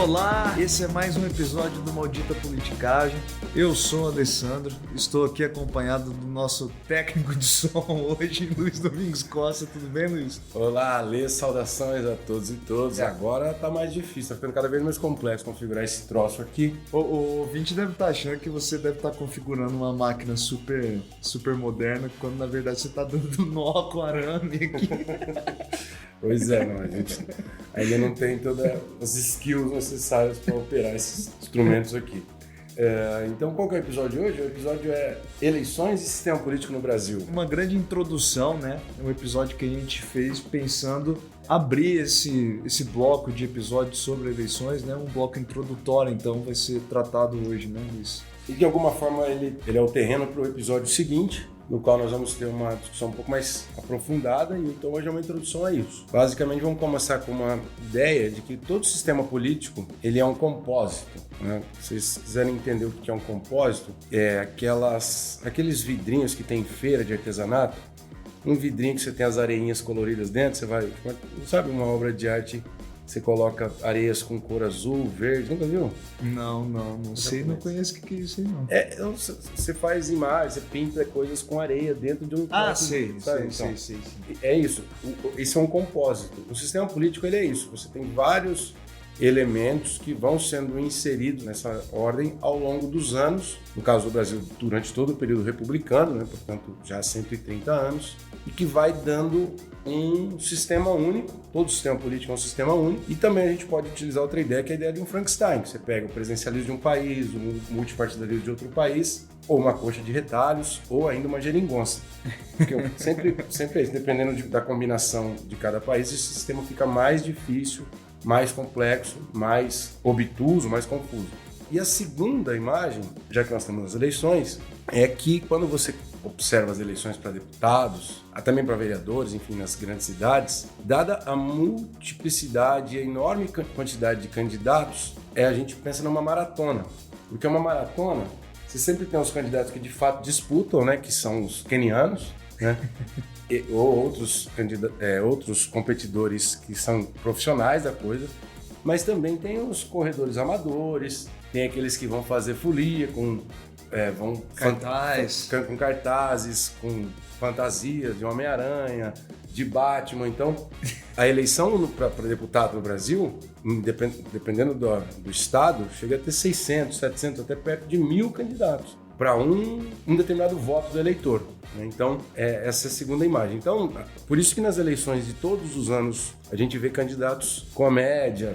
Olá, esse é mais um episódio do Maldita Politicagem. Eu sou o Alessandro, estou aqui acompanhado do nosso técnico de som hoje, Luiz Domingos Costa. Tudo bem, Luiz? Olá, Alê, saudações a todos e todas. Agora tá mais difícil, tá ficando cada vez mais complexo configurar esse troço aqui. O ouvinte deve estar achando que você deve estar configurando uma máquina super moderna, quando na verdade você está dando nó com arame aqui. Pois é, não, a gente ainda não tem todas as skills necessárias para operar esses instrumentos aqui. Então, qual que é o episódio de hoje? O episódio é Eleições e Sistema Político no Brasil. Uma grande introdução, né? Um episódio que a gente fez pensando abrir esse bloco de episódios sobre eleições, né? Um bloco introdutório, então, vai ser tratado hoje, né, Luiz? E de alguma forma ele é o terreno para o episódio seguinte, no qual nós vamos ter uma discussão um pouco mais aprofundada, e então hoje é uma introdução a isso. Basicamente vamos começar com uma ideia de que todo sistema político ele é um compósito, né? Se vocês quiserem entender o que é um compósito, é aqueles vidrinhos que tem em feira de artesanato, um vidrinho que você tem as areinhas coloridas dentro, você vai, sabe, uma obra de arte. Você coloca areias com cor azul, verde, nunca viu? Não sei, não conheço o que é isso aí, não. Então, você faz imagens, você pinta coisas com areia dentro de um... Sei. É isso, isso é um compósito. O sistema político ele é isso, você tem vários elementos que vão sendo inseridos nessa ordem ao longo dos anos, no caso do Brasil, durante todo o período republicano, né, portanto, já há 130 anos, e que vai dando um sistema único, todo sistema político é um sistema único, e também a gente pode utilizar outra ideia, que é a ideia de um Frankenstein, que você pega o presidencialismo de um país, o multipartidarismo de outro país, ou uma coxa de retalhos, ou ainda uma geringonça. Porque sempre é isso, dependendo da combinação de cada país, esse sistema fica mais difícil, mais complexo, mais obtuso, mais confuso. E a segunda imagem, já que nós estamos nas eleições, é que quando você observa as eleições para deputados, também para vereadores, enfim, nas grandes cidades, dada a multiplicidade e a enorme quantidade de candidatos, a gente pensa numa maratona. Porque uma maratona, você sempre tem os candidatos que de fato disputam, né, que são os quenianos, né? Ou outros competidores que são profissionais da coisa, mas também tem os corredores amadores, tem aqueles que vão fazer folia com cartazes, com fantasias de Homem-Aranha, de Batman. Então, a eleição para deputado no Brasil, dependendo do estado, chega a ter 600, 700, até perto de 1.000 candidatos para um determinado voto do eleitor. Então, essa é a segunda imagem. Então, por isso que nas eleições de todos os anos a gente vê candidatos comédia,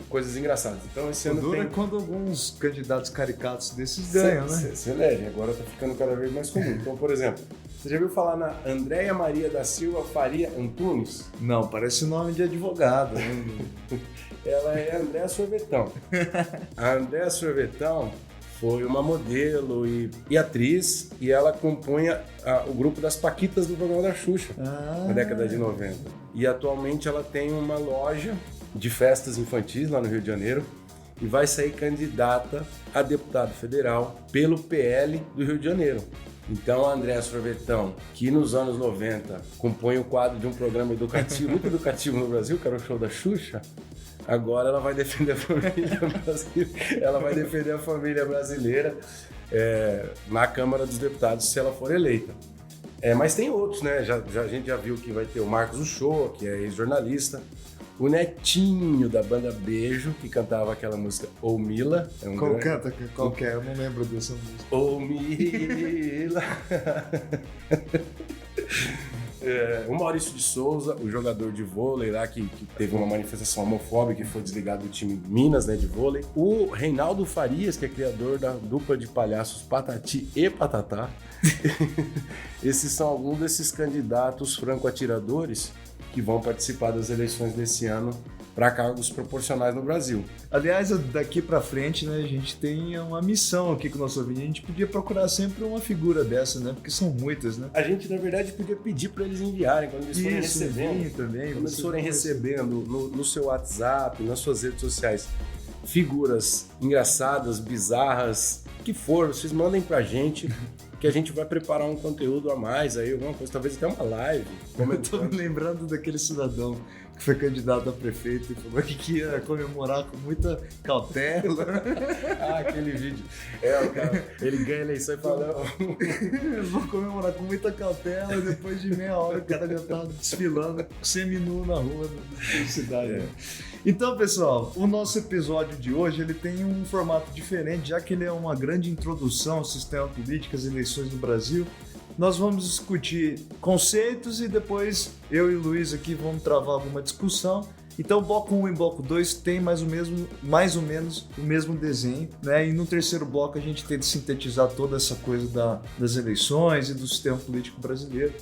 coisas engraçadas. Então, esse ano tem... quando alguns candidatos caricatos desses ganham, né? Se elegem, agora está ficando cada vez mais comum. Então, por exemplo, você já ouviu falar na Andréia Maria da Silva Faria Antunes? Não, parece nome de advogado. Ela é Andréa Sorvetão. A Andréa Sorvetão foi uma modelo e atriz, e ela compunha o grupo das Paquitas do programa da Xuxa, na década de 90. E atualmente ela tem uma loja de festas infantis lá no Rio de Janeiro e vai sair candidata a deputado federal pelo PL do Rio de Janeiro. Então a Andréa Sorvetão, que nos anos 90 compõe o quadro de um programa educativo, muito educativo no Brasil, que era o show da Xuxa, agora ela vai defender a família brasileira. Ela vai defender a família brasileira na Câmara dos Deputados, se ela for eleita. Mas tem outros, né? A gente já viu que vai ter o Marcos Uchoa, que é ex-jornalista, o Netinho, da banda Beijo, que cantava aquela música Ô Mila. Qual que é? Eu não lembro dessa música. Ô Mila. O Maurício de Souza, o jogador de vôlei lá, que teve uma manifestação homofóbica e foi desligado do time Minas, né, de vôlei. O Reinaldo Farias, que é criador da dupla de palhaços Patati e Patatá. Esses são alguns desses candidatos franco-atiradores que vão participar das eleições desse ano para cargos proporcionais no Brasil. Aliás, daqui para frente, né, a gente tem uma missão aqui com o nosso ouvinte. A gente podia procurar sempre uma figura dessa, né? Porque são muitas, né? A gente, na verdade, podia pedir para eles enviarem quando eles forem recebendo. Também, quando eles forem recebendo no seu WhatsApp, nas suas redes sociais, figuras engraçadas, bizarras, que for, vocês mandem pra gente. Que a gente vai preparar um conteúdo a mais aí, alguma coisa, talvez até uma live. Eu tô me lembrando daquele cidadão que foi candidato a prefeito e falou que ia comemorar com muita cautela. Aquele vídeo. O cara, ele ganha a eleição e fala: eu vou comemorar com muita cautela. Depois de meia hora o cara já tá desfilando seminu na rua da cidade. Né? Então, pessoal, o nosso episódio de hoje ele tem um formato diferente, já que ele é uma grande introdução ao sistema político, às eleições no Brasil. Nós vamos discutir conceitos e depois eu e o Luiz aqui vamos travar alguma discussão. Então, bloco 1 e bloco 2 tem mais ou menos o mesmo desenho, né? E no terceiro bloco a gente tenta sintetizar toda essa coisa das eleições e do sistema político brasileiro,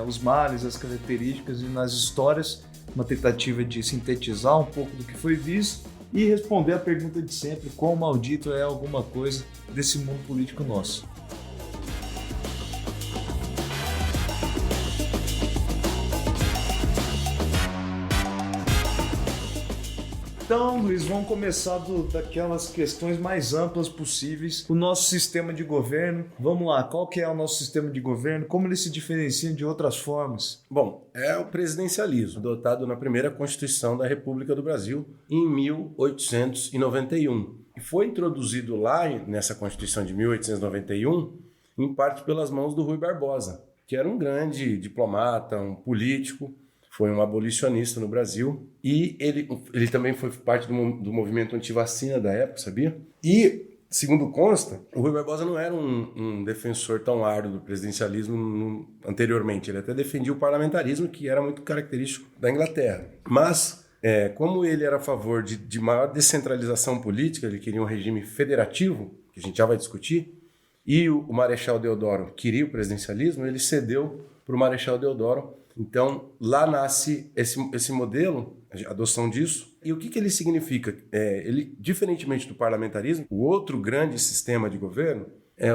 os males, as características e nas histórias, uma tentativa de sintetizar um pouco do que foi visto e responder a pergunta de sempre: quão maldito é alguma coisa desse mundo político nosso? Então, Luiz, vamos começar daquelas questões mais amplas possíveis. O nosso sistema de governo. Vamos lá, qual que é o nosso sistema de governo? Como ele se diferencia de outras formas? Bom, é o presidencialismo, adotado na primeira Constituição da República do Brasil, em 1891. E foi introduzido lá, nessa Constituição de 1891, em parte pelas mãos do Rui Barbosa, que era um grande diplomata, um político, foi um abolicionista no Brasil e ele também foi parte do movimento antivacina da época, sabia? E, segundo consta, o Rui Barbosa não era um defensor tão árduo do presidencialismo anteriormente. Ele até defendia o parlamentarismo, que era muito característico da Inglaterra. Mas, como ele era a favor de maior descentralização política, ele queria um regime federativo, que a gente já vai discutir, e o Marechal Deodoro queria o presidencialismo, ele cedeu para o Marechal Deodoro. Então, lá nasce esse modelo, a adoção disso. E o que ele significa? Ele, diferentemente do parlamentarismo, o outro grande sistema de governo,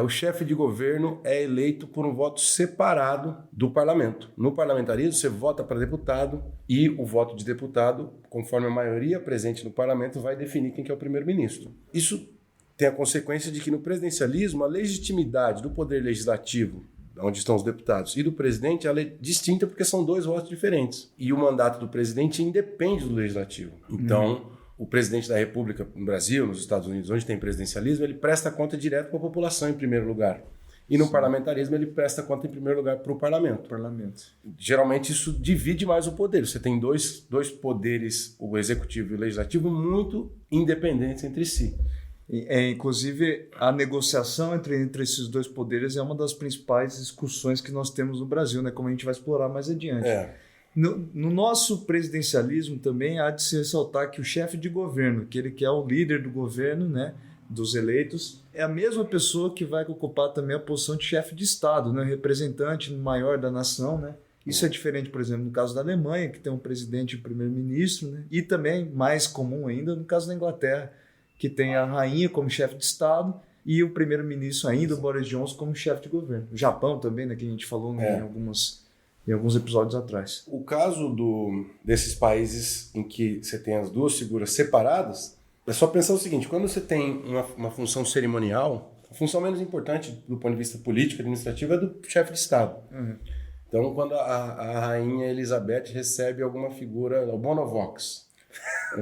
o chefe de governo é eleito por um voto separado do parlamento. No parlamentarismo, você vota para deputado e o voto de deputado, conforme a maioria presente no parlamento, vai definir quem que é o primeiro-ministro. Isso tem a consequência de que no presidencialismo, a legitimidade do poder legislativo, onde estão os deputados, e do presidente, ela é distinta porque são dois votos diferentes. E o mandato do presidente independe do legislativo. Então, o presidente da República no Brasil, nos Estados Unidos, onde tem presidencialismo, ele presta conta direto para a população em primeiro lugar. E no parlamentarismo, ele presta conta em primeiro lugar para o parlamento. Geralmente, isso divide mais o poder. Você tem dois poderes, o executivo e o legislativo, muito independentes entre si. Inclusive, a negociação entre esses dois poderes é uma das principais discussões que nós temos no Brasil, né? Como a gente vai explorar mais adiante. No nosso presidencialismo também há de se ressaltar que o chefe de governo, aquele que é o líder do governo, né, dos eleitos, é a mesma pessoa que vai ocupar também a posição de chefe de Estado, né, representante maior da nação, né? Isso é diferente, por exemplo, no caso da Alemanha, que tem um presidente e um primeiro-ministro, né? E também, mais comum ainda, no caso da Inglaterra, que tem a rainha como chefe de Estado e o primeiro-ministro ainda, o Boris Johnson, como chefe de governo. O Japão também, né, que a gente falou em alguns episódios atrás. O caso desses países em que você tem as duas figuras separadas, é só pensar o seguinte: quando você tem uma função cerimonial, a função menos importante do ponto de vista político e administrativo é do chefe de Estado. Então, quando a rainha Elizabeth recebe alguma figura, o Bonovox,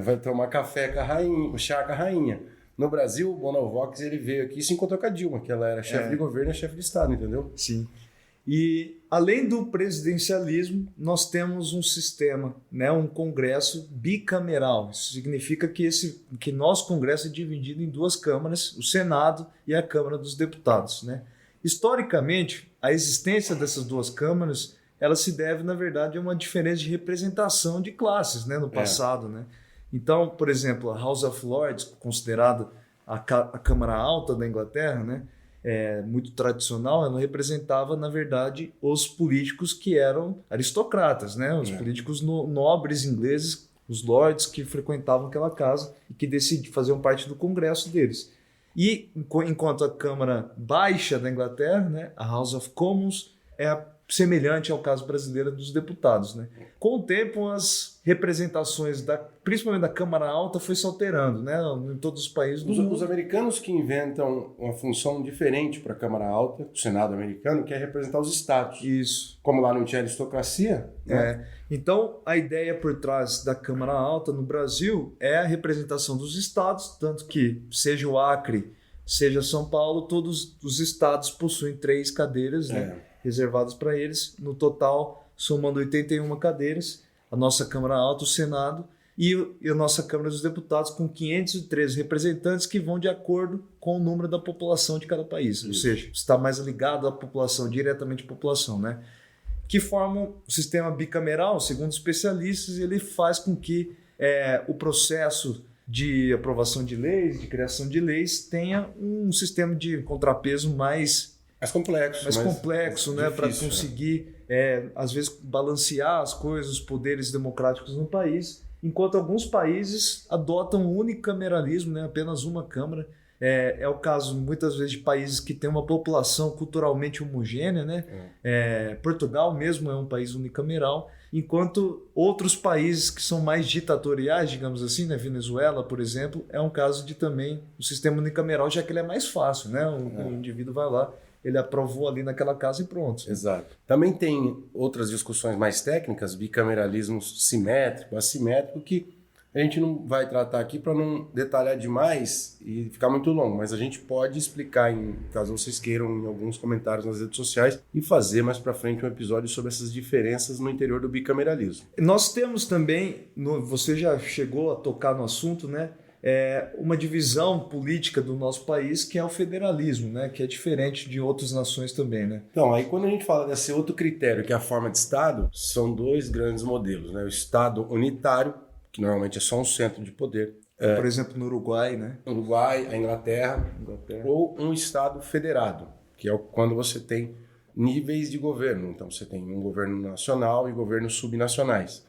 vai tomar café com a rainha, o chá com a rainha. No Brasil, o Bonovox, ele veio aqui e se encontrou com a Dilma, que ela era chefe de governo e chefe de Estado, entendeu? Sim. E, além do presidencialismo, nós temos um sistema, né, um congresso bicameral. Isso significa que nosso congresso é dividido em duas câmaras, o Senado e a Câmara dos Deputados, né? Historicamente, a existência dessas duas câmaras, ela se deve, na verdade, a uma diferença de representação de classes, né, no passado, né? Então, por exemplo, a House of Lords, considerada a Câmara Alta da Inglaterra, né, muito tradicional, ela representava, na verdade, os políticos que eram aristocratas, né, os políticos nobres ingleses, os lords que frequentavam aquela casa e que faziam parte do congresso deles. E enquanto a Câmara Baixa da Inglaterra, né, a House of Commons, é semelhante ao caso brasileiro dos deputados, né? Com o tempo, as representações, principalmente da Câmara Alta, foi se alterando, né? Em todos os países do mundo. Os americanos que inventam uma função diferente para a Câmara Alta, o Senado americano, que é representar os estados. Isso. Como lá não tinha aristocracia. Né? Então, a ideia por trás da Câmara Alta no Brasil é a representação dos estados, tanto que, seja o Acre, seja São Paulo, todos os estados possuem 3 cadeiras, né? Reservadas para eles, no total somando 81 cadeiras, a nossa Câmara Alta, o Senado e a nossa Câmara dos Deputados com 513 representantes que vão de acordo com o número da população de cada país, ou seja, está mais ligado à população, diretamente à população, né? Que formam o sistema bicameral, segundo especialistas, ele faz com que o processo de aprovação de leis, de criação de leis, tenha um sistema de contrapeso mais complexo, né, para conseguir, às vezes, balancear as coisas, os poderes democráticos no país, enquanto alguns países adotam o unicameralismo, né, apenas uma Câmara. É o caso, muitas vezes, de países que têm uma população culturalmente homogênea, né? Portugal mesmo é um país unicameral, enquanto outros países que são mais ditatoriais, digamos assim, né? Venezuela, por exemplo, é um caso de também o sistema unicameral, já que ele é mais fácil, né? O indivíduo vai lá, ele aprovou ali naquela casa e pronto. Exato. Também tem outras discussões mais técnicas, bicameralismo simétrico, assimétrico, que a gente não vai tratar aqui para não detalhar demais e ficar muito longo, mas a gente pode explicar, caso vocês queiram, em alguns comentários nas redes sociais e fazer mais para frente um episódio sobre essas diferenças no interior do bicameralismo. Nós temos também, você já chegou a tocar no assunto, né? Uma divisão política do nosso país que é o federalismo, né? Que é diferente de outras nações também, né? Então, aí quando a gente fala desse outro critério, que é a forma de Estado, são 2 grandes modelos, né? O Estado unitário, que normalmente é só um centro de poder. Por exemplo, no Uruguai, né? Uruguai, a Inglaterra, ou um Estado federado, que é quando você tem níveis de governo. Então, você tem um governo nacional e governos subnacionais.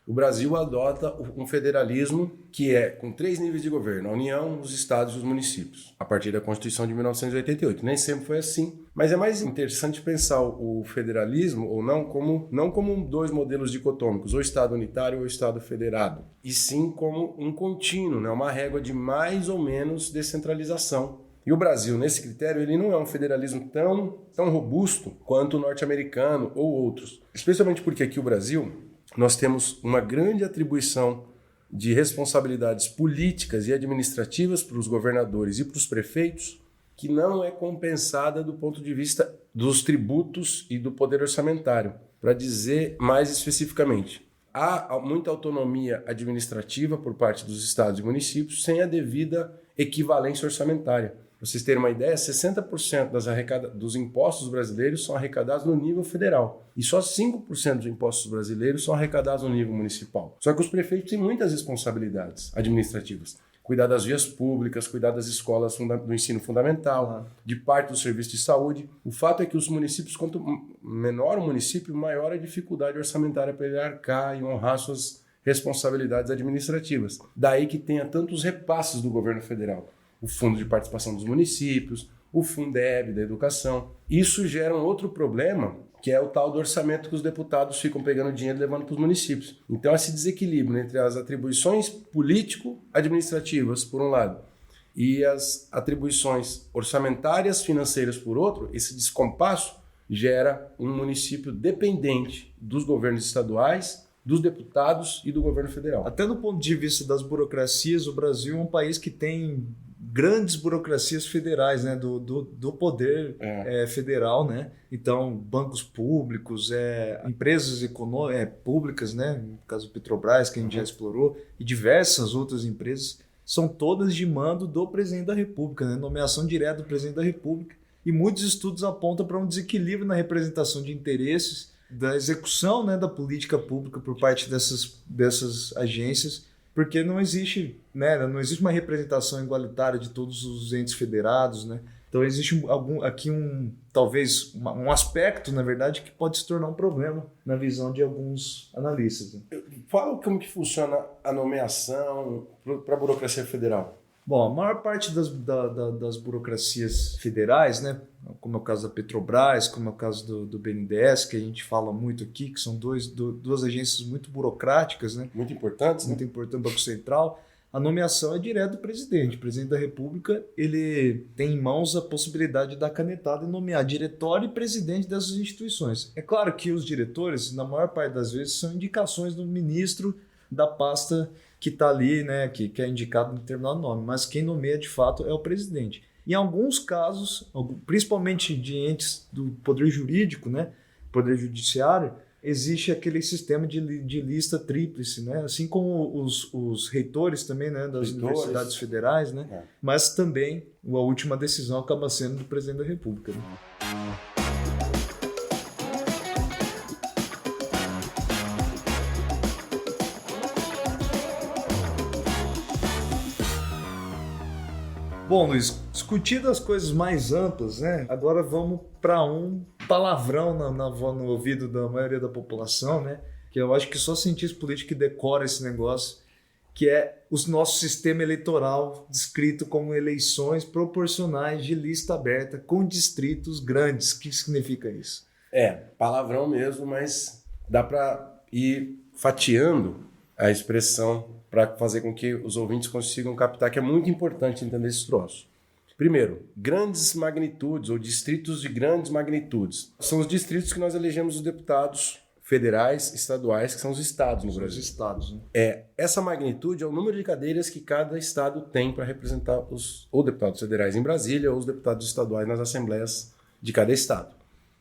O Brasil adota um federalismo que é com 3 níveis de governo, a União, os estados e os municípios, a partir da Constituição de 1988. Nem sempre foi assim, mas é mais interessante pensar o federalismo ou não como 2 modelos dicotômicos, ou Estado unitário ou Estado federado, e sim como um contínuo, né? Uma régua de mais ou menos descentralização. E o Brasil, nesse critério, ele não é um federalismo tão robusto quanto o norte-americano ou outros, especialmente porque aqui o Brasil nós temos uma grande atribuição de responsabilidades políticas e administrativas para os governadores e para os prefeitos, que não é compensada do ponto de vista dos tributos e do poder orçamentário. Para dizer mais especificamente, há muita autonomia administrativa por parte dos estados e municípios sem a devida equivalência orçamentária. Para vocês terem uma ideia, 60% dos impostos brasileiros são arrecadados no nível federal e só 5% dos impostos brasileiros são arrecadados no nível municipal. Só que os prefeitos têm muitas responsabilidades administrativas. Cuidar das vias públicas, cuidar das escolas do ensino fundamental, de parte do serviço de saúde. O fato é que os municípios, quanto menor o município, maior a dificuldade orçamentária para ele arcar e honrar suas responsabilidades administrativas. Daí que tenha tantos repasses do governo federal. O Fundo de Participação dos Municípios, o Fundeb da Educação. Isso gera um outro problema, que é o tal do orçamento que os deputados ficam pegando dinheiro e levando para os municípios. Então, esse desequilíbrio entre as atribuições político-administrativas, por um lado, e as atribuições orçamentárias financeiras, por outro, esse descompasso gera um município dependente dos governos estaduais, dos deputados e do governo federal. Até do ponto de vista das burocracias, o Brasil é um país que tem grandes burocracias federais, né, do poder federal, né? Então, bancos públicos, empresas públicas, né? No caso do Petrobras, que a gente já explorou, e diversas outras empresas, são todas de mando do presidente da República, né? Nomeação direta do presidente da República. E muitos estudos apontam para um desequilíbrio na representação de interesses, da execução, né, da política pública por parte dessas agências, porque não existe uma representação igualitária de todos os entes federados, né? Então existe talvez um aspecto, na verdade, que pode se tornar um problema na visão de alguns analistas. Né? Fala como que funciona a nomeação para a burocracia federal. Bom, a maior parte das burocracias federais, né, como é o caso da Petrobras, como é o caso do BNDES, que a gente fala muito aqui, que são duas agências muito burocráticas, né, Muito importantes, muito importante, o Banco Central, a nomeação é direta do presidente. O presidente da República, ele tem em mãos a possibilidade de dar canetada e nomear diretório e presidente dessas instituições. É claro que os diretores, na maior parte das vezes, são indicações do ministro da pasta que está ali, né, que é indicado em determinado nome, mas quem nomeia de fato é o presidente. Em alguns casos, principalmente de entes do poder jurídico, né, poder judiciário, existe aquele sistema de lista tríplice, né? Assim como os reitores também, né, das universidades federais, né? Mas também a última decisão acaba sendo do presidente da República. Né? Bom, Luiz, discutindo as coisas mais amplas, né? Agora vamos para um palavrão no ouvido da maioria da população, né? Que eu acho que só cientista político que decora esse negócio, que é o nosso sistema eleitoral descrito como eleições proporcionais de lista aberta com distritos grandes. O que significa isso? Palavrão mesmo, mas dá para ir fatiando a expressão para fazer com que os ouvintes consigam captar que é muito importante entender esse troço. Primeiro, grandes magnitudes ou distritos de grandes magnitudes. São os distritos que nós elegemos os deputados federais, estaduais, que são os estados no Brasil. Os estados, né? Essa magnitude é o número de cadeiras que cada estado tem para representar os ou deputados federais em Brasília ou os deputados estaduais nas assembleias de cada estado.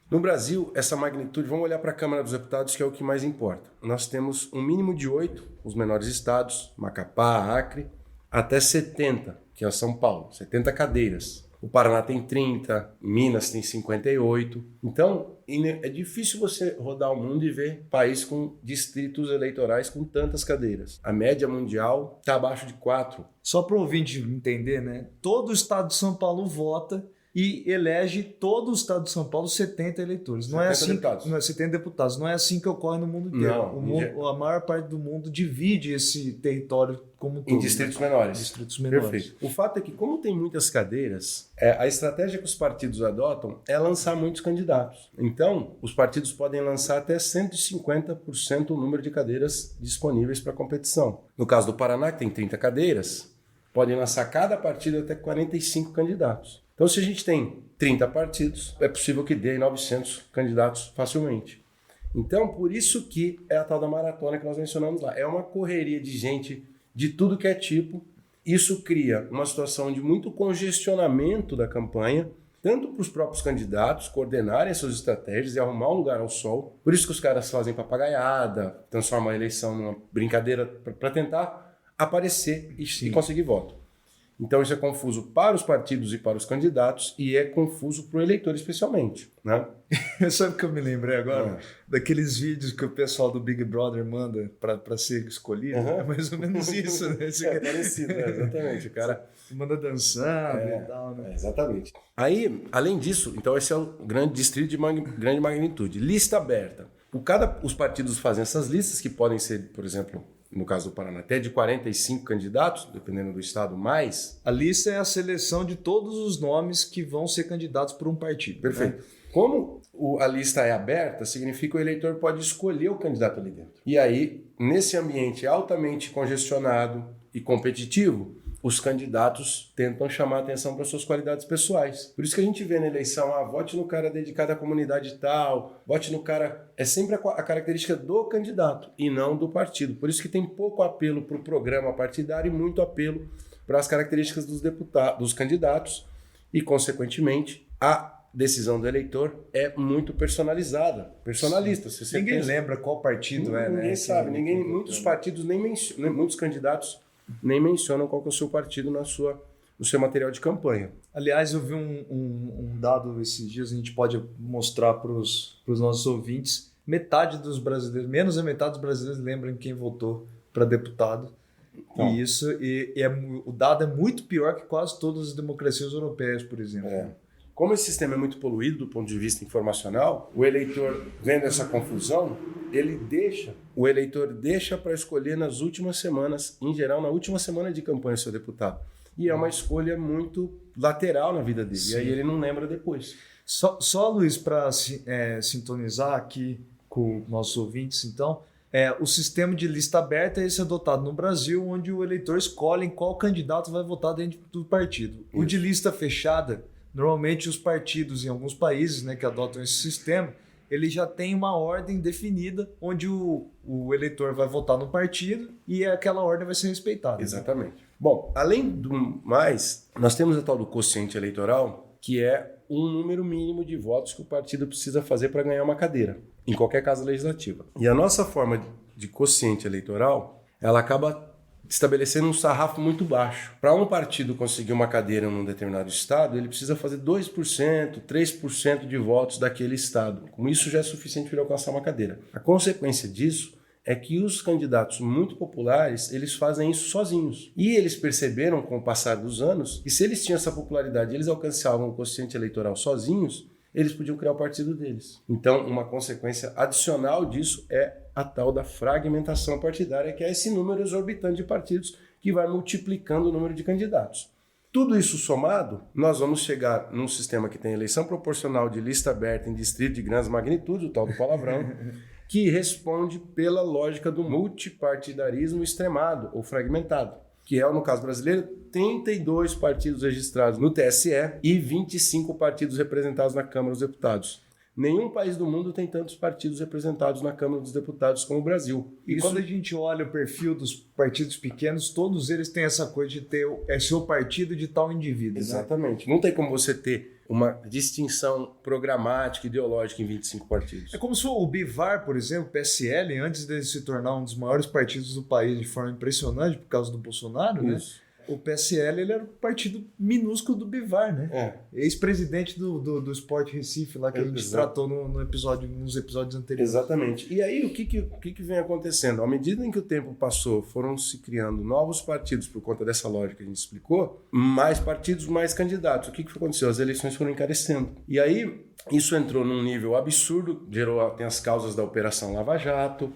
No Brasil, essa magnitude, vamos olhar para a Câmara dos Deputados, que é o que mais importa. Nós temos um mínimo de 8, os menores estados, Macapá, Acre, até 70, que é São Paulo, 70 cadeiras. O Paraná tem 30, Minas tem 58. Então, é difícil você rodar o mundo e ver país com distritos eleitorais com tantas cadeiras. A média mundial está abaixo de 4. Só para o ouvinte entender, né? Todo o estado de São Paulo vota e elege todo o estado de São Paulo 70 eleitores. Não 70 é assim, deputados. Não é 70 deputados. Não é assim que ocorre no mundo inteiro. Não, a maior parte do mundo divide esse território como todo. Em distritos menores. Distritos menores. Perfeito. O fato é que, como tem muitas cadeiras, a estratégia que os partidos adotam é lançar muitos candidatos. Então, os partidos podem lançar até 150% o número de cadeiras disponíveis para competição. No caso do Paraná, que tem 30 cadeiras, podem lançar cada partido até 45 candidatos. Então, se a gente tem 30 partidos, é possível que dê 900 candidatos facilmente. Então, por isso que é a tal da maratona que nós mencionamos lá. É uma correria de gente de tudo que é tipo. Isso cria uma situação de muito congestionamento da campanha, tanto para os próprios candidatos coordenarem suas estratégias e arrumar um lugar ao sol. Por isso que os caras fazem papagaiada, transformam a eleição numa brincadeira para tentar aparecer e conseguir voto. Então isso é confuso para os partidos e para os candidatos e é confuso para o eleitor especialmente, né? Sabe o que eu me lembrei agora? Daqueles vídeos que o pessoal do Big Brother manda para ser escolhido. É mais ou menos isso, né? É parecido, exatamente. O cara manda dançando e tal, né? Exatamente. Aí, além disso, então esse é o grande distrito de grande magnitude. Lista aberta. Os partidos fazem essas listas que podem ser, por exemplo, no caso do Paraná, até de 45 candidatos, dependendo do estado, mais. A lista é a seleção de todos os nomes que vão ser candidatos por um partido. Perfeito. Né? Como a lista é aberta, significa que o eleitor pode escolher o candidato ali dentro. E aí, nesse ambiente altamente congestionado e competitivo, os candidatos tentam chamar atenção para suas qualidades pessoais. Por isso que a gente vê na eleição, vote no cara dedicado à comunidade tal, vote no cara... É sempre a característica do candidato e não do partido. Por isso que tem pouco apelo para o programa partidário e muito apelo para as características dos candidatos e, consequentemente, a decisão do eleitor é muito personalizada, personalista. Ninguém lembra qual partido é, né? Ninguém sabe. Muitos partidos nem mencionam, muitos candidatos nem mencionam qual que é o seu partido no seu material de campanha. Aliás, eu vi um dado esses dias, a gente pode mostrar para os nossos ouvintes, metade dos brasileiros, menos da metade dos brasileiros lembram quem votou para deputado. Então, o dado é muito pior que quase todas as democracias europeias, por exemplo. Como esse sistema é muito poluído do ponto de vista informacional, o eleitor, vendo essa confusão, o eleitor deixa para escolher nas últimas semanas, em geral, na última semana de campanha, seu deputado. e é uma escolha muito lateral na vida dele. Sim. E aí ele não lembra depois. Só Luiz, para sintonizar aqui com nossos ouvintes, então, o sistema de lista aberta é esse adotado no Brasil, onde o eleitor escolhe em qual candidato vai votar dentro do partido. Isso. O de lista fechada, normalmente os partidos em alguns países, né, que adotam esse sistema, ele já tem uma ordem definida onde o eleitor vai votar no partido e aquela ordem vai ser respeitada. Exatamente. Né? Bom, além do mais, nós temos a tal do quociente eleitoral, que é um número mínimo de votos que o partido precisa fazer para ganhar uma cadeira, em qualquer casa legislativa. E a nossa forma de quociente eleitoral, ela acaba estabelecendo um sarrafo muito baixo. Para um partido conseguir uma cadeira num determinado estado, ele precisa fazer 2%, 3% de votos daquele estado. Com isso já é suficiente para ele alcançar uma cadeira. A consequência disso é que os candidatos muito populares, eles fazem isso sozinhos. E eles perceberam, com o passar dos anos, que se eles tinham essa popularidade e eles alcançavam o quociente eleitoral sozinhos, eles podiam criar o partido deles. Então, uma consequência adicional disso é a tal da fragmentação partidária, que é esse número exorbitante de partidos que vai multiplicando o número de candidatos. Tudo isso somado, nós vamos chegar num sistema que tem eleição proporcional de lista aberta em distrito de grandes magnitudes, o tal do palavrão, que responde pela lógica do multipartidarismo extremado ou fragmentado, que é, no caso brasileiro, 32 partidos registrados no TSE e 25 partidos representados na Câmara dos Deputados. Nenhum país do mundo tem tantos partidos representados na Câmara dos Deputados como o Brasil. E quando a gente olha o perfil dos partidos pequenos, todos eles têm essa coisa de ter seu partido de tal indivíduo. Exatamente. Né? Não tem como você ter uma distinção programática, ideológica em 25 partidos. É como se o Bivar, por exemplo, o PSL, antes de se tornar um dos maiores partidos do país de forma impressionante por causa do Bolsonaro, né? O PSL ele era um partido minúsculo do Bivar, né? Ex-presidente do Sport Recife, lá que a gente tratou nos episódios anteriores. Exatamente. E aí, o que vem acontecendo? À medida em que o tempo passou, foram se criando novos partidos por conta dessa lógica que a gente explicou, mais partidos, mais candidatos. O que aconteceu? As eleições foram encarecendo. E aí, isso entrou num nível absurdo, tem as causas da Operação Lava Jato,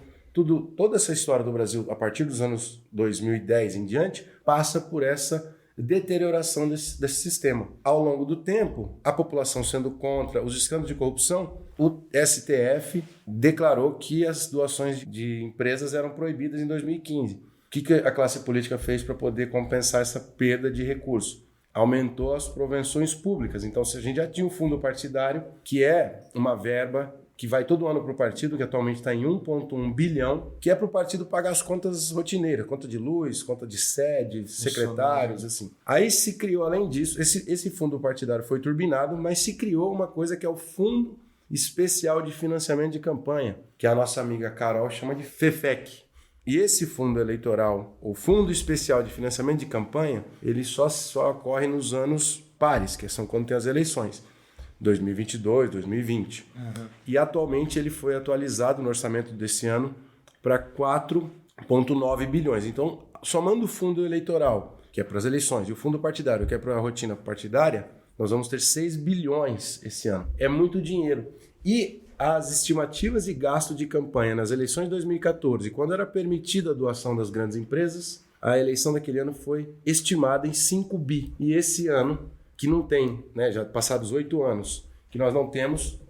toda essa história do Brasil, a partir dos anos 2010 em diante, passa por essa deterioração desse sistema. Ao longo do tempo, a população sendo contra os escândalos de corrupção, o STF declarou que as doações de empresas eram proibidas em 2015. O que a classe política fez para poder compensar essa perda de recursos? Aumentou as provenções públicas. Então, se a gente já tinha um fundo partidário, que é uma verba que vai todo ano para o partido, que atualmente está em 1,1 bilhão, que é para o partido pagar as contas rotineiras, conta de luz, conta de sede, secretários, assim. Aí se criou, além disso, esse fundo partidário foi turbinado, mas se criou uma coisa que é o Fundo Especial de Financiamento de Campanha, que a nossa amiga Carol chama de FEFEC. E esse fundo eleitoral, o Fundo Especial de Financiamento de Campanha, ele só ocorre nos anos pares, que são quando tem as eleições. 2022, 2020. Uhum. E atualmente ele foi atualizado no orçamento desse ano para 4,9 bilhões. Então, somando o fundo eleitoral, que é para as eleições, e o fundo partidário, que é para a rotina partidária, nós vamos ter 6 bilhões esse ano. É muito dinheiro. E as estimativas de gasto de campanha nas eleições de 2014, quando era permitida a doação das grandes empresas, a eleição daquele ano foi estimada em 5 bi. E esse ano, que não tem, né, já passados 8 anos, que nós não temos,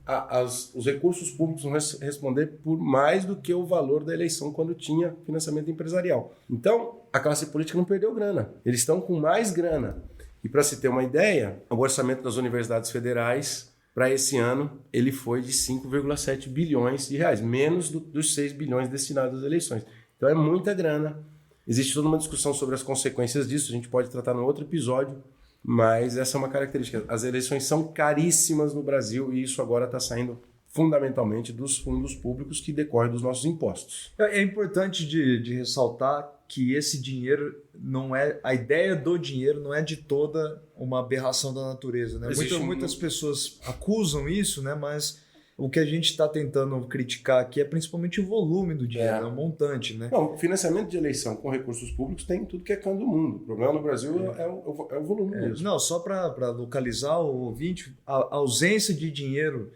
os recursos públicos vão responder por mais do que o valor da eleição quando tinha financiamento empresarial. Então, a classe política não perdeu grana, eles estão com mais grana. E para se ter uma ideia, o orçamento das universidades federais para esse ano, ele foi de 5,7 bilhões de reais, menos dos 6 bilhões destinados às eleições. Então é muita grana. Existe toda uma discussão sobre as consequências disso, a gente pode tratar num outro episódio, mas essa é uma característica. As eleições são caríssimas no Brasil e isso agora está saindo fundamentalmente dos fundos públicos que decorrem dos nossos impostos. É importante de ressaltar que esse dinheiro não é... A ideia do dinheiro não é de toda uma aberração da natureza, né? Muitas pessoas acusam isso, né? Mas o que a gente está tentando criticar aqui é principalmente o volume do dinheiro, o montante, né? Não, o financiamento de eleição com recursos públicos tem tudo que é canto do mundo. O problema no Brasil é o volume mesmo. Não, só para localizar o ouvinte, a ausência de dinheiro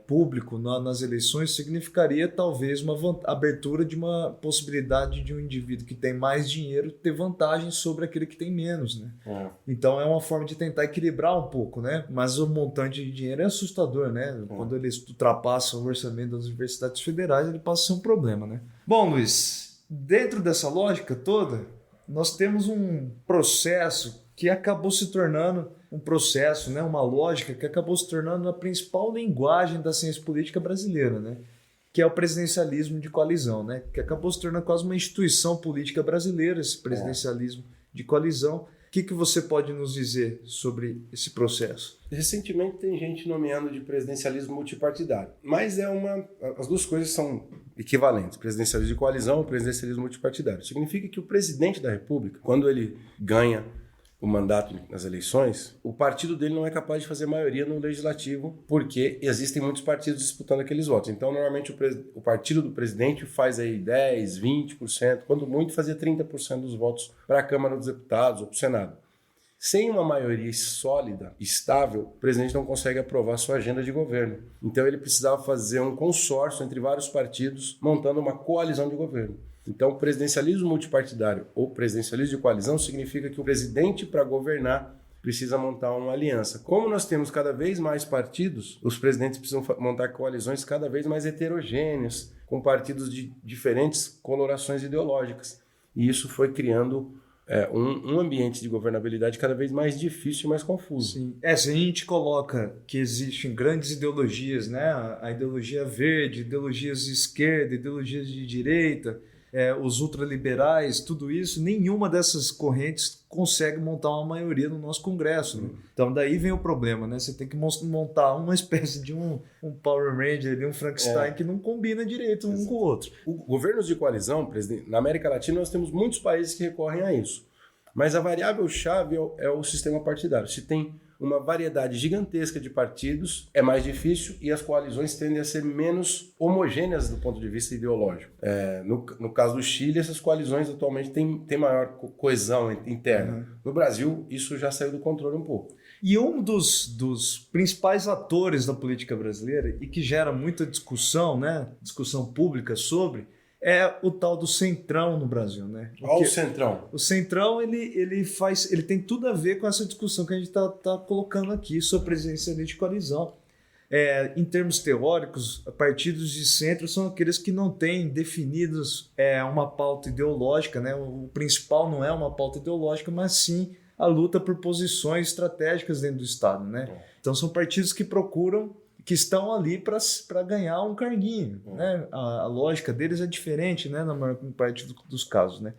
público nas eleições significaria talvez uma abertura de uma possibilidade de um indivíduo que tem mais dinheiro ter vantagem sobre aquele que tem menos, né? Então é uma forma de tentar equilibrar um pouco, né? Mas o montante de dinheiro é assustador, né? Quando ele ultrapassa o orçamento das universidades federais, ele passa a ser um problema, né? Bom, Luiz, dentro dessa lógica toda, nós temos um processo que acabou se tornando um processo, né, uma lógica que acabou se tornando a principal linguagem da ciência política brasileira, né, que é o presidencialismo de coalizão, né, que acabou se tornando quase uma instituição política brasileira, esse presidencialismo de coalizão. O que você pode nos dizer sobre esse processo? Recentemente tem gente nomeando de presidencialismo multipartidário, mas as duas coisas são equivalentes, presidencialismo de coalizão e presidencialismo multipartidário. Significa que o presidente da República, quando ele ganha o mandato nas eleições, o partido dele não é capaz de fazer maioria no legislativo, porque existem muitos partidos disputando aqueles votos. Então, normalmente, o partido do presidente faz aí 10%, 20%, quando muito fazia 30% dos votos para a Câmara dos Deputados ou para o Senado. Sem uma maioria sólida, estável, o presidente não consegue aprovar sua agenda de governo. Então, ele precisava fazer um consórcio entre vários partidos, montando uma coalizão de governo. Então, o presidencialismo multipartidário ou presidencialismo de coalizão significa que o presidente, para governar, precisa montar uma aliança. Como nós temos cada vez mais partidos, os presidentes precisam montar coalizões cada vez mais heterogêneas, com partidos de diferentes colorações ideológicas. E isso foi criando um ambiente de governabilidade cada vez mais difícil e mais confuso. Sim. Se a gente coloca que existem grandes ideologias, né? A ideologia verde, ideologias de esquerda, ideologias de direita, os ultraliberais, tudo isso, nenhuma dessas correntes consegue montar uma maioria no nosso Congresso. Né? Então daí vem o problema, né? Você tem que montar uma espécie de um Power Ranger, um Frankenstein que não combina direito um com o outro. Governos de coalizão, na América Latina, nós temos muitos países que recorrem a isso. Mas a variável-chave é o sistema partidário. Se tem uma variedade gigantesca de partidos, é mais difícil e as coalizões tendem a ser menos homogêneas do ponto de vista ideológico. No caso do Chile, essas coalizões atualmente têm maior coesão interna. No Brasil, isso já saiu do controle um pouco. E um dos principais atores da política brasileira e que gera muita discussão, né, discussão pública sobre, é o tal do Centrão no Brasil, né? Olha o Centrão. O Centrão, ele tem tudo a ver com essa discussão que a gente tá colocando aqui sobre presidencialismo de coalizão. Em termos teóricos, partidos de centro são aqueles que não têm definidos uma pauta ideológica, né? O principal não é uma pauta ideológica, mas sim a luta por posições estratégicas dentro do Estado, né? Então são partidos que estão ali para ganhar um carguinho, né? A lógica deles é diferente, né? Na maior parte dos casos, né?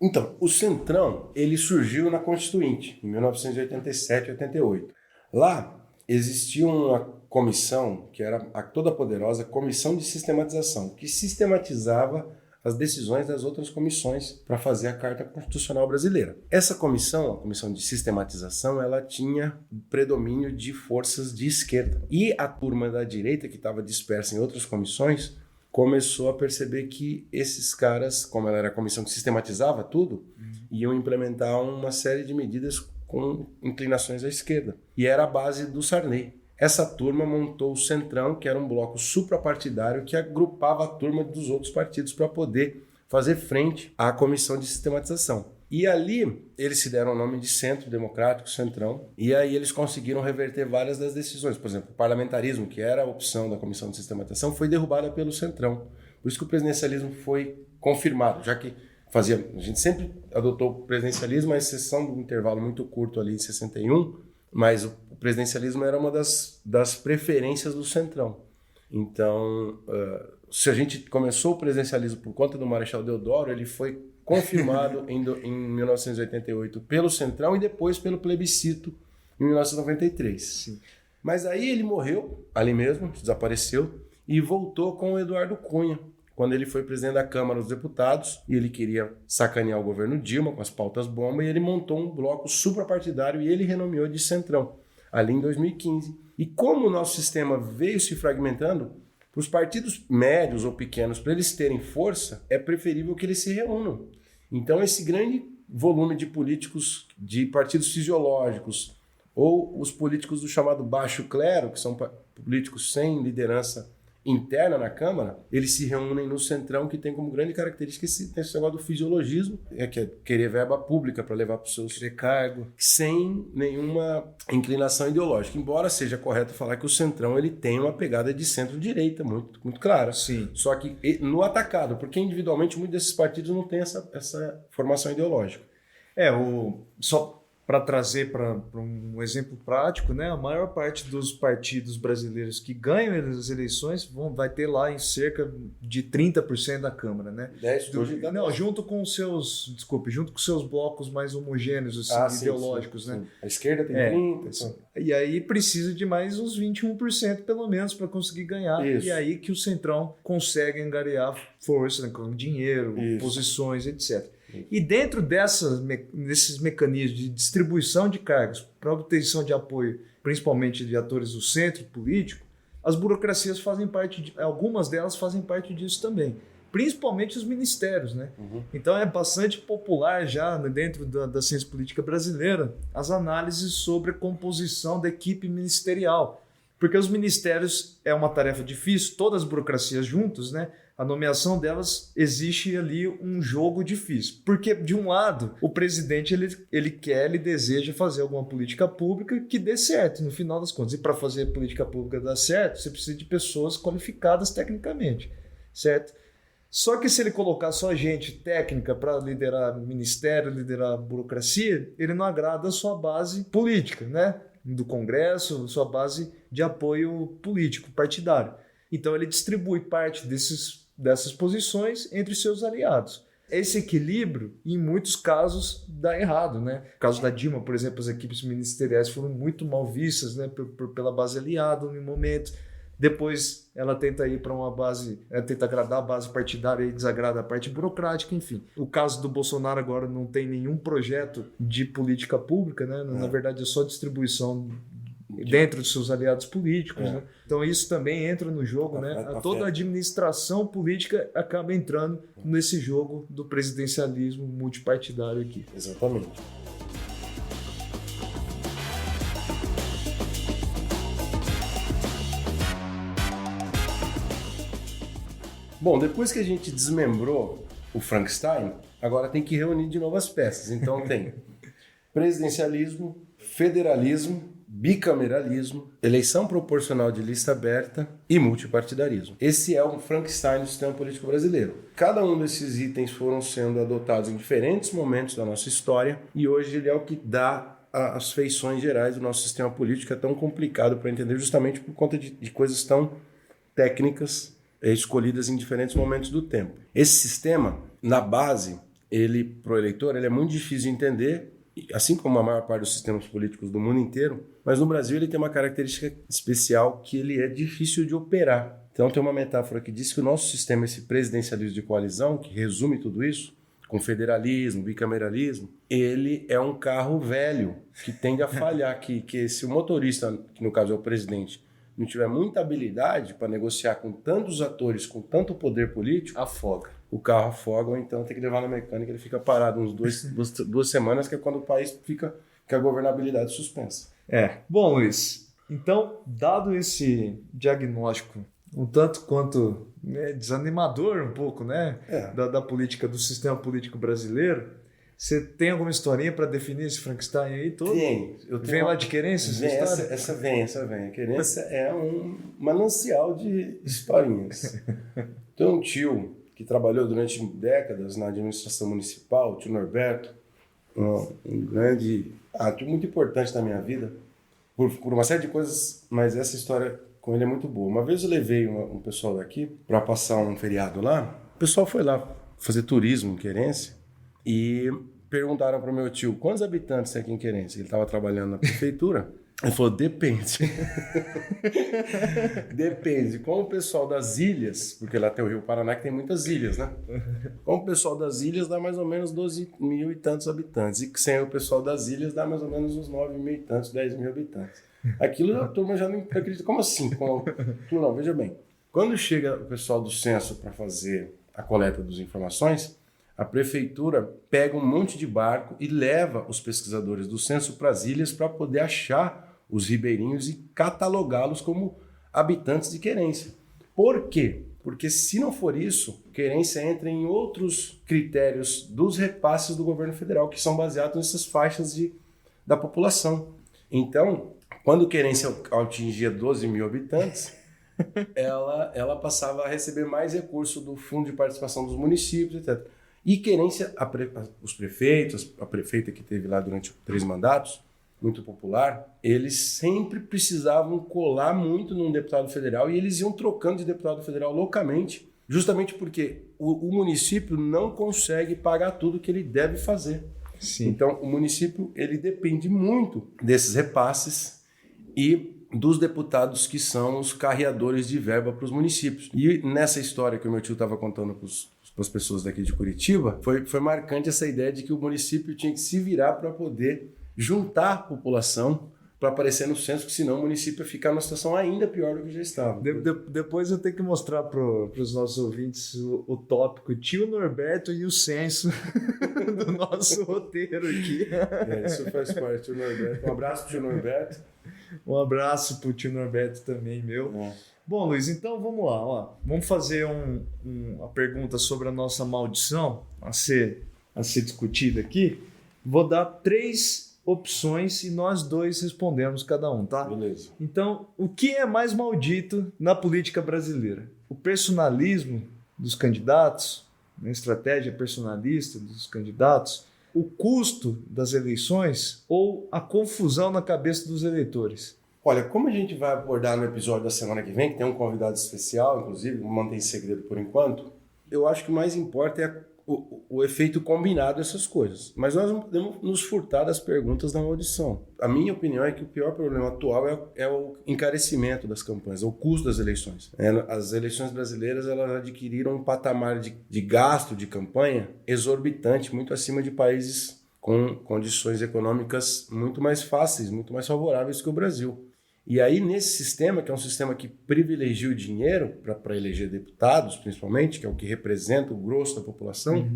Então, o Centrão, ele surgiu na Constituinte, em 1987, 88. Lá existia uma comissão, que era a toda poderosa Comissão de Sistematização, que sistematizava as decisões das outras comissões para fazer a Carta Constitucional Brasileira. Essa comissão, a Comissão de Sistematização, ela tinha predomínio de forças de esquerda. E a turma da direita, que estava dispersa em outras comissões, começou a perceber que esses caras, como ela era a comissão que sistematizava tudo, iam implementar uma série de medidas com inclinações à esquerda. E era a base do Sarney. Essa turma montou o Centrão, que era um bloco suprapartidário que agrupava a turma dos outros partidos para poder fazer frente à Comissão de Sistematização. E ali eles se deram o nome de Centro Democrático, Centrão, e aí eles conseguiram reverter várias das decisões. Por exemplo, o parlamentarismo, que era a opção da Comissão de Sistematização, foi derrubada pelo Centrão. Por isso que o presidencialismo foi confirmado, já que a gente sempre adotou o presidencialismo, à exceção de um intervalo muito curto ali em 61, mas o presidencialismo era uma das preferências do Centrão. Então, se a gente começou o presidencialismo por conta do Marechal Deodoro, ele foi confirmado em 1988 pelo Centrão e depois pelo plebiscito em 1993. Sim. Mas aí ele morreu ali mesmo, desapareceu, e voltou com o Eduardo Cunha, quando ele foi presidente da Câmara dos Deputados, e ele queria sacanear o governo Dilma com as pautas bomba, e ele montou um bloco suprapartidário e ele renomeou de Centrão, ali em 2015. E como o nosso sistema veio se fragmentando, para os partidos médios ou pequenos, para eles terem força, é preferível que eles se reúnam. Então esse grande volume de políticos, de partidos fisiológicos, ou os políticos do chamado baixo clero, que são políticos sem liderança interna na Câmara, eles se reúnem no Centrão, que tem como grande característica esse negócio do fisiologismo, que é querer verba pública para levar para os seus cargos, sem nenhuma inclinação ideológica. Embora seja correto falar que o Centrão ele tem uma pegada de centro-direita muito, muito clara. Sim. Só que no atacado, porque individualmente muitos desses partidos não têm essa formação ideológica. Só para trazer para um exemplo prático, né? A maior parte dos partidos brasileiros que ganham as eleições vai ter lá em cerca de 30% da Câmara, né? 10, junto com seus blocos mais homogêneos, assim, ideológicos, sim. né? A esquerda tem 30%. E aí precisa de mais uns 21% pelo menos para conseguir ganhar. Isso. E aí que o Centrão consegue angariar força, né, com dinheiro, posições, etc. E dentro desses mecanismos de distribuição de cargos para obtenção de apoio, principalmente de atores do centro político, as burocracias fazem parte, algumas delas fazem parte disso também, principalmente os ministérios, né? Então é bastante popular já dentro da ciência política brasileira as análises sobre a composição da equipe ministerial, porque os ministérios é uma tarefa difícil, todas as burocracias juntas, né? A nomeação delas existe ali um jogo difícil. Porque, de um lado, o presidente ele deseja fazer alguma política pública que dê certo, no final das contas. E para fazer a política pública dar certo, você precisa de pessoas qualificadas tecnicamente, certo? Só que se ele colocar só gente técnica para liderar ministério, liderar burocracia, ele não agrada a sua base política, né? Do Congresso, sua base de apoio político, partidário. Então ele distribui parte dessas posições entre seus aliados. Esse equilíbrio, em muitos casos, dá errado, né? No caso da Dilma, por exemplo, as equipes ministeriais foram muito mal vistas, né, pela base aliada no momento. Depois ela tenta ir para uma base, tenta agradar a base partidária e desagrada a parte burocrática, enfim. O caso do Bolsonaro agora não tem nenhum projeto de política pública, né? Na verdade é só distribuição dentro dos seus aliados políticos, né? Então isso também entra no jogo, né? Toda a administração política acaba entrando nesse jogo do presidencialismo multipartidário aqui. Exatamente. Bom, depois que a gente desmembrou o Frankenstein, agora tem que reunir de novo as peças. Então tem presidencialismo, federalismo, bicameralismo, eleição proporcional de lista aberta e multipartidarismo. Esse é o Frankenstein do sistema político brasileiro. Cada um desses itens foram sendo adotados em diferentes momentos da nossa história e hoje ele é o que dá as feições gerais do nosso sistema político, que é tão complicado para entender justamente por conta de coisas tão técnicas escolhidas em diferentes momentos do tempo. Esse sistema, na base, pro eleitor, ele é muito difícil de entender, assim como a maior parte dos sistemas políticos do mundo inteiro, mas no Brasil ele tem uma característica especial que ele é difícil de operar. Então tem uma metáfora que diz que o nosso sistema, esse presidencialismo de coalizão, que resume tudo isso, com federalismo, bicameralismo, ele é um carro velho que tende a falhar, que se o motorista, que no caso é o presidente, não tiver muita habilidade para negociar com tantos atores, com tanto poder político, afoga. O carro afoga, ou então tem que levar na mecânica, ele fica parado uns duas semanas, que é quando o país fica com a governabilidade suspensa. Bom, Luiz, então, dado esse diagnóstico um tanto quanto desanimador um pouco, né, da política, do sistema político brasileiro, você tem alguma historinha para definir esse Frankenstein aí todo? Tem. Vem lá de Querência essa história? Essa vem. A Querência é um manancial de historinhas. Tem um tio que trabalhou durante décadas na administração municipal, o tio Norberto, um grande ator muito importante na minha vida, por uma série de coisas, mas essa história com ele é muito boa. Uma vez eu levei um pessoal daqui para passar um feriado lá, o pessoal foi lá fazer turismo em Querência e perguntaram para o meu tio, quantos habitantes tem aqui em Querência? Ele estava trabalhando na prefeitura. Ele falou, depende. Depende. Como o pessoal das ilhas, porque lá tem o Rio Paraná que tem muitas ilhas, né? Como o pessoal das ilhas dá mais ou menos 12 mil e tantos habitantes. E sem o pessoal das ilhas dá mais ou menos uns 9 mil e tantos, 10 mil habitantes. Aquilo a turma já não acredita. Como assim? Não, veja bem. Quando chega o pessoal do censo para fazer a coleta das informações, a prefeitura pega um monte de barco e leva os pesquisadores do censo para as ilhas para poder achar os ribeirinhos e catalogá-los como habitantes de Querência. Por quê? Porque se não for isso, Querência entra em outros critérios dos repasses do governo federal, que são baseados nessas faixas da população. Então, quando Querência atingia 12 mil habitantes, ela passava a receber mais recursos do Fundo de Participação dos Municípios, etc. E Querência, os prefeitos, a prefeita que teve lá durante 3 mandatos, muito popular, eles sempre precisavam colar muito num deputado federal e eles iam trocando de deputado federal loucamente, justamente porque o município não consegue pagar tudo que ele deve fazer. Sim. Então, o município ele depende muito desses repasses e dos deputados que são os carreadores de verba para os municípios. E nessa história que o meu tio estava contando para as pessoas daqui de Curitiba, foi marcante essa ideia de que o município tinha que se virar para poder juntar a população para aparecer no censo, porque senão o município ia ficar numa situação ainda pior do que já estava. Depois eu tenho que mostrar para os nossos ouvintes o tópico Tio Norberto e o censo do nosso roteiro aqui. Isso faz parte, tio Norberto. Um abraço, tio Norberto. Um abraço para o tio Norberto também, meu. Bom, Luiz, então vamos lá. Ó. Vamos fazer uma pergunta sobre a nossa maldição a ser discutida aqui. Vou dar 3 opções e nós 2 respondemos cada um, tá? Beleza. Então, o que é mais maldito na política brasileira? O personalismo dos candidatos, a estratégia personalista dos candidatos, o custo das eleições ou a confusão na cabeça dos eleitores? Olha, como a gente vai abordar no episódio da semana que vem, que tem um convidado especial, inclusive, vou manter em segredo por enquanto, eu acho que o mais importa é o efeito combinado dessas coisas. Mas nós não podemos nos furtar das perguntas da maldição. A minha opinião é que o pior problema atual é o encarecimento das campanhas, o custo das eleições. As eleições brasileiras elas adquiriram um patamar de gasto de campanha exorbitante, muito acima de países com condições econômicas muito mais fáceis, muito mais favoráveis que o Brasil. E aí, nesse sistema, que é um sistema que privilegia o dinheiro para eleger deputados, principalmente, que é o que representa o grosso da população,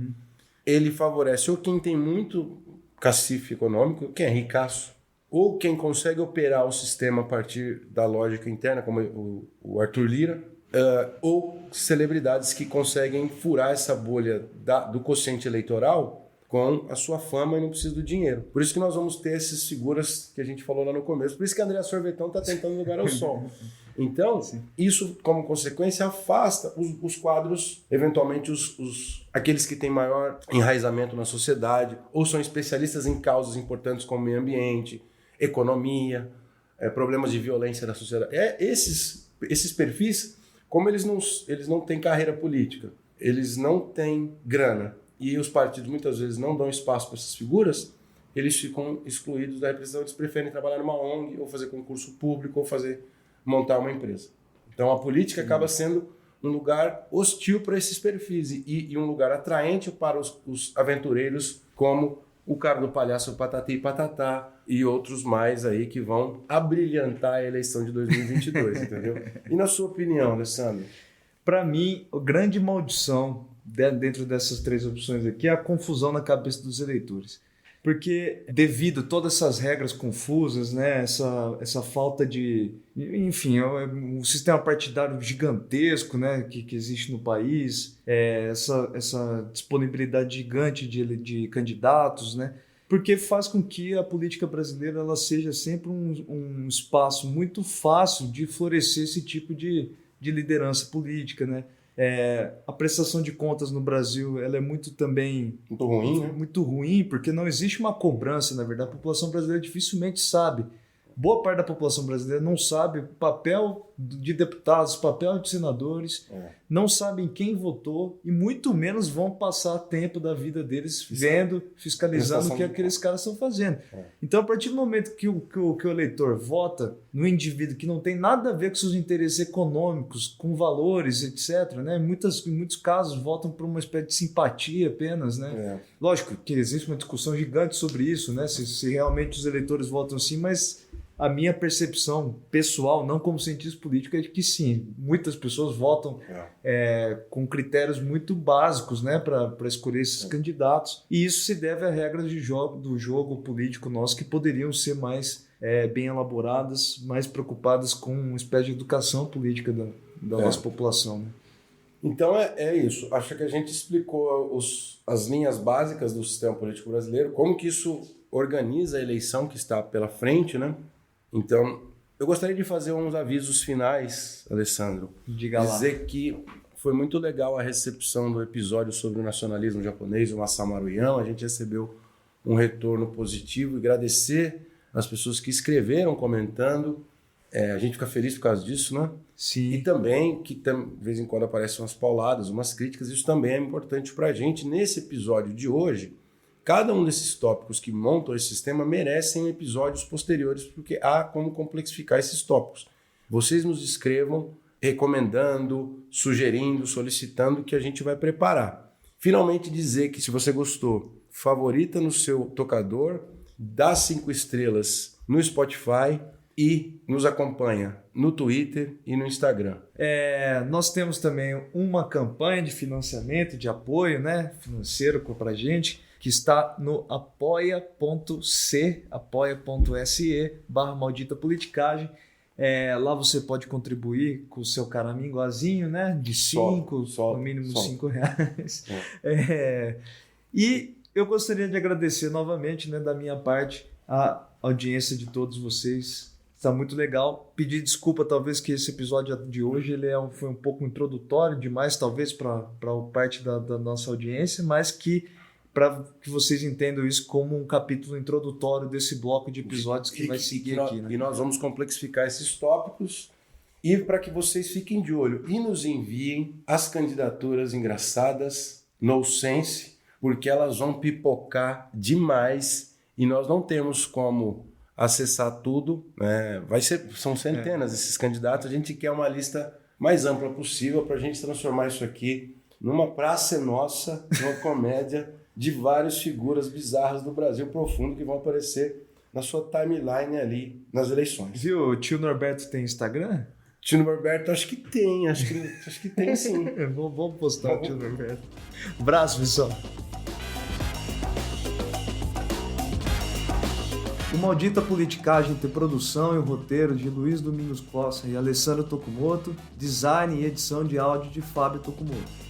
ele favorece ou quem tem muito cacife econômico, quem é ricaço, ou quem consegue operar o sistema a partir da lógica interna, como o Arthur Lira, ou celebridades que conseguem furar essa bolha do quociente eleitoral com a sua fama e não precisa do dinheiro. Por isso que nós vamos ter essas figuras que a gente falou lá no começo. Por isso que a Andréa Sorvetão está tentando lugar ao sol. Então, isso, como consequência, afasta os quadros, eventualmente aqueles que têm maior enraizamento na sociedade, ou são especialistas em causas importantes como meio ambiente, economia, problemas de violência na sociedade. Esses perfis, como eles não têm carreira política, eles não têm grana, e os partidos muitas vezes não dão espaço para essas figuras, eles ficam excluídos da representação, eles preferem trabalhar numa ONG, ou fazer concurso público, ou montar uma empresa. Então a política acaba sendo um lugar hostil para esses perfis e um lugar atraente para os aventureiros como o cara do palhaço Patati e Patatá e outros mais aí que vão abrilhantar a eleição de 2022, entendeu? E na sua opinião, Alessandro? Para mim, a grande maldição dentro dessas 3 opções aqui é a confusão na cabeça dos eleitores. Porque devido a todas essas regras confusas, né, essa falta de... Enfim, um sistema partidário gigantesco, né, que existe no país, essa disponibilidade gigante de candidatos, né, porque faz com que a política brasileira ela seja sempre um espaço muito fácil de florescer esse tipo de liderança política, né? A prestação de contas no Brasil ela é muito ruim, né? Muito ruim, porque não existe uma cobrança, na verdade. A população brasileira dificilmente sabe. Boa parte da população brasileira não sabe o papel de deputados, o papel de senadores, não sabem quem votou e muito menos vão passar tempo da vida deles fiscalizando o que aqueles caras estão fazendo. Então, a partir do momento que o eleitor vota no indivíduo que não tem nada a ver com seus interesses econômicos, com valores, etc., né? Em muitos casos votam por uma espécie de simpatia apenas, né? Lógico que existe uma discussão gigante sobre isso, né? Se realmente os eleitores votam assim, mas a minha percepção pessoal, não como cientista político, é de que sim, muitas pessoas votam com critérios muito básicos, né, para escolher esses candidatos. E isso se deve a regras do jogo político nosso que poderiam ser mais bem elaboradas, mais preocupadas com uma espécie de educação política da nossa população. Né? Então é isso. Acho que a gente explicou as linhas básicas do sistema político brasileiro, como que isso organiza a eleição que está pela frente, né? Então, eu gostaria de fazer uns avisos finais, Alessandro. Diga lá. Dizer que foi muito legal a recepção do episódio sobre o nacionalismo japonês, o Masaru Yan. A gente recebeu um retorno positivo e agradecer as pessoas que escreveram comentando. A gente fica feliz por causa disso, né? Sim. E também que de vez em quando aparecem umas pauladas, umas críticas. Isso também é importante para a gente. Nesse episódio de hoje, cada um desses tópicos que montam esse sistema merecem episódios posteriores, porque há como complexificar esses tópicos. Vocês nos escrevam recomendando, sugerindo, solicitando, que a gente vai preparar. Finalmente dizer que se você gostou, favorita no seu tocador, dá 5 estrelas no Spotify e nos acompanha no Twitter e no Instagram. Nós temos também uma campanha de financiamento, de apoio, né, financeiro para a gente, que está no apoia.se/maldita politicagem. Lá você pode contribuir com o seu caraminguazinho, né, de 5, no mínimo R$5. E eu gostaria de agradecer novamente, né, da minha parte, a audiência de todos vocês. Está muito legal. Pedir desculpa, talvez, que esse episódio de hoje foi um pouco introdutório demais, talvez, para parte da nossa audiência, mas para que vocês entendam isso como um capítulo introdutório desse bloco de episódios que vai seguir aqui. Né? E nós vamos complexificar esses tópicos e para que vocês fiquem de olho e nos enviem as candidaturas engraçadas, no sense, porque elas vão pipocar demais e nós não temos como acessar tudo, né? São centenas esses candidatos, a gente quer uma lista mais ampla possível para a gente transformar isso aqui numa praça nossa, numa comédia de várias figuras bizarras do Brasil profundo que vão aparecer na sua timeline ali nas eleições. Viu, o tio Norberto tem Instagram? Tio Norberto, acho que tem sim. Vamos postar o tio Norberto. Abraço, pessoal. O Maldita Politicagem tem produção e roteiro de Luiz Domingos Costa e Alessandro Tokumoto, design e edição de áudio de Fábio Tokumoto.